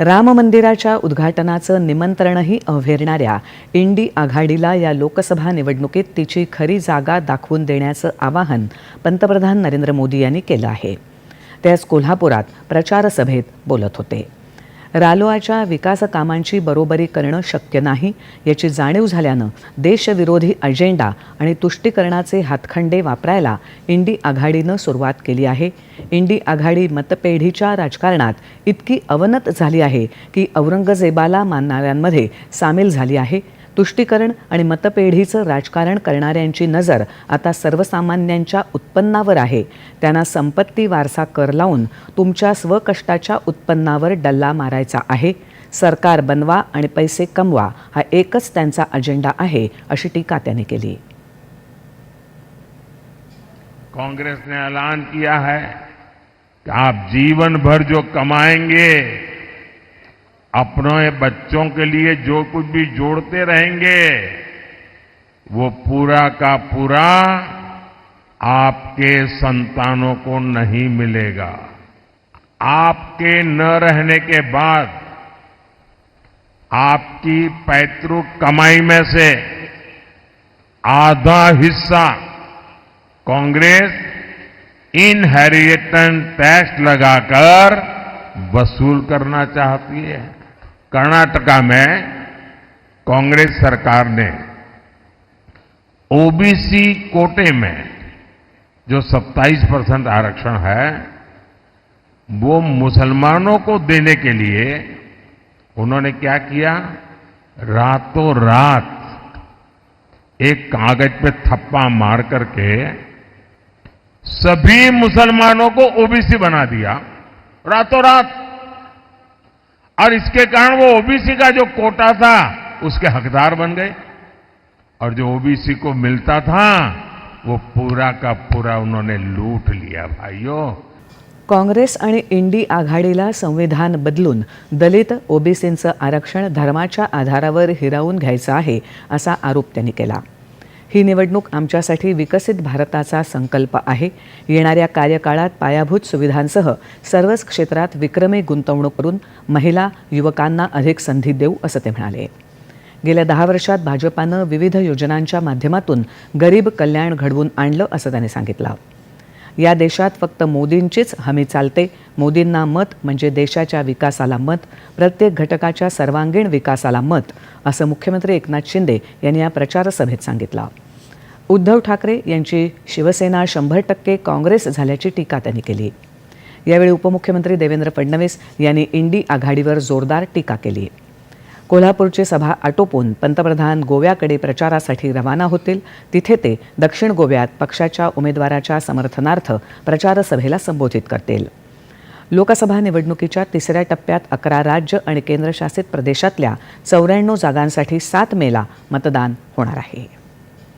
राम मंदिराच्या उद्घाटनाचं निमंत्रणही अव्हेरणाऱ्या इंडी आघाडीला या लोकसभा निवडणुकीत तिची खरी जागा दाखवून देण्याचं आवाहन पंतप्रधान नरेंद्र मोदी यांनी केलं आहे। ते आज कोल्हापुरात प्रचार सभेत बोलत होते। रालोआच्या विकास कामांची बरोबरी करणं शक्य नाही याची जाणीव झाल्यानं देशविरोधी अजेंडा आणि तुष्टीकरणाचे हातखंडे वापरायला इंडी आघाडीनं सुरुवात केली आहे। इंडी आघाडी मतपेढीच्या राजकारणात इतकी अवनत झाली आहे की औरंगजेबाला मानणाऱ्यांमध्ये सामील झाली आहे। तुष्टीकरण आणि मतपेढीचं राजकारण करणाऱ्यांची नजर आता सर्वसामान्यांच्या उत्पन्नावर आहे। त्यांना संपत्ती वारसा कर लावून तुमच्या स्वकष्टाच्या उत्पन्नावर डल्ला मारायचा आहे। सरकार बनवा आणि पैसे कमवा हा एकच त्यांचा अजेंडा आहे, अशी टीका त्यांनी केली। कांग्रेस ने ऐलान किया है कि आप जीवन भर जो कमाएंगे, अपने बच्चों के लिए जो कुछ भी जोड़ते रहेंगे, वो पूरा का पूरा आपके संतानों को नहीं मिलेगा। आपके न रहने के बाद आपकी पैतृक कमाई में से आधा हिस्सा कांग्रेस इनहेरिटेंस टैक्स लगाकर वसूल करना चाहती है। कर्नाटका में कांग्रेस सरकार ने ओबीसी कोटे में जो 27% आरक्षण है वो मुसलमानों को देने के लिए उन्होंने क्या किया, रातों रात एक कागज पे थप्पा मार करके सभी मुसलमानों को ओबीसी बना दिया, रातों रात। और इसके कारण वो ओबीसी का जो कोटा था उसके हकदार बन गए और जो ओबीसी को मिलता था वो पूरा का पूरा उन्होंने लूट लिया। भाइयों, काँग्रेस आणि इंडी आघाडीला संविधान बदलून दलित ओबीसींचं आरक्षण धर्माच्या आधारावर हिरावून घ्यायचं आहे, असा आरोप त्यांनी केला। ही निवडणूक आमच्यासाठी विकसित भारताचा संकल्प आहे। येणाऱ्या कार्यकाळात पायाभूत सुविधांसह सर्वच क्षेत्रात विक्रमी गुंतवणूक करून महिला युवकांना अधिक संधी देऊ, असं ते म्हणाले। गेल्या 10 वर्षात भाजपानं विविध योजनांच्या माध्यमातून गरीब कल्याण घडवून आणलं, असं त्यांनी सांगितलं। या देशात फक्त मोदींचीच हमी चालते। मोदींना मत म्हणजे देशाच्या विकासाला मत, प्रत्येक घटकाच्या सर्वांगीण विकासाला मत, असं मुख्यमंत्री एकनाथ शिंदे यांनी या प्रचार सभेत सांगितलं। उद्धव ठाकरे यांची शिवसेना 100% काँग्रेस झाल्याची टीका त्यांनी केली। यावेळी उपमुख्यमंत्री देवेंद्र फडणवीस यांनी इंडी आघाडीवर जोरदार टीका केली। कोल्हापूरची सभा आटोपून पंतप्रधान गोव्याकडे प्रचारासाठी रवाना होतील। तिथे ते दक्षिण गोव्यात पक्षाच्या उमेदवाराच्या समर्थनार्थ प्रचार सभेला संबोधित करतील। लोकसभा निवडणुकीच्या तिसऱ्या टप्प्यात 11 राज्य आणि केंद्रशासित प्रदेशातल्या 94 जागांसाठी 7 मेला मतदान होणार आहे।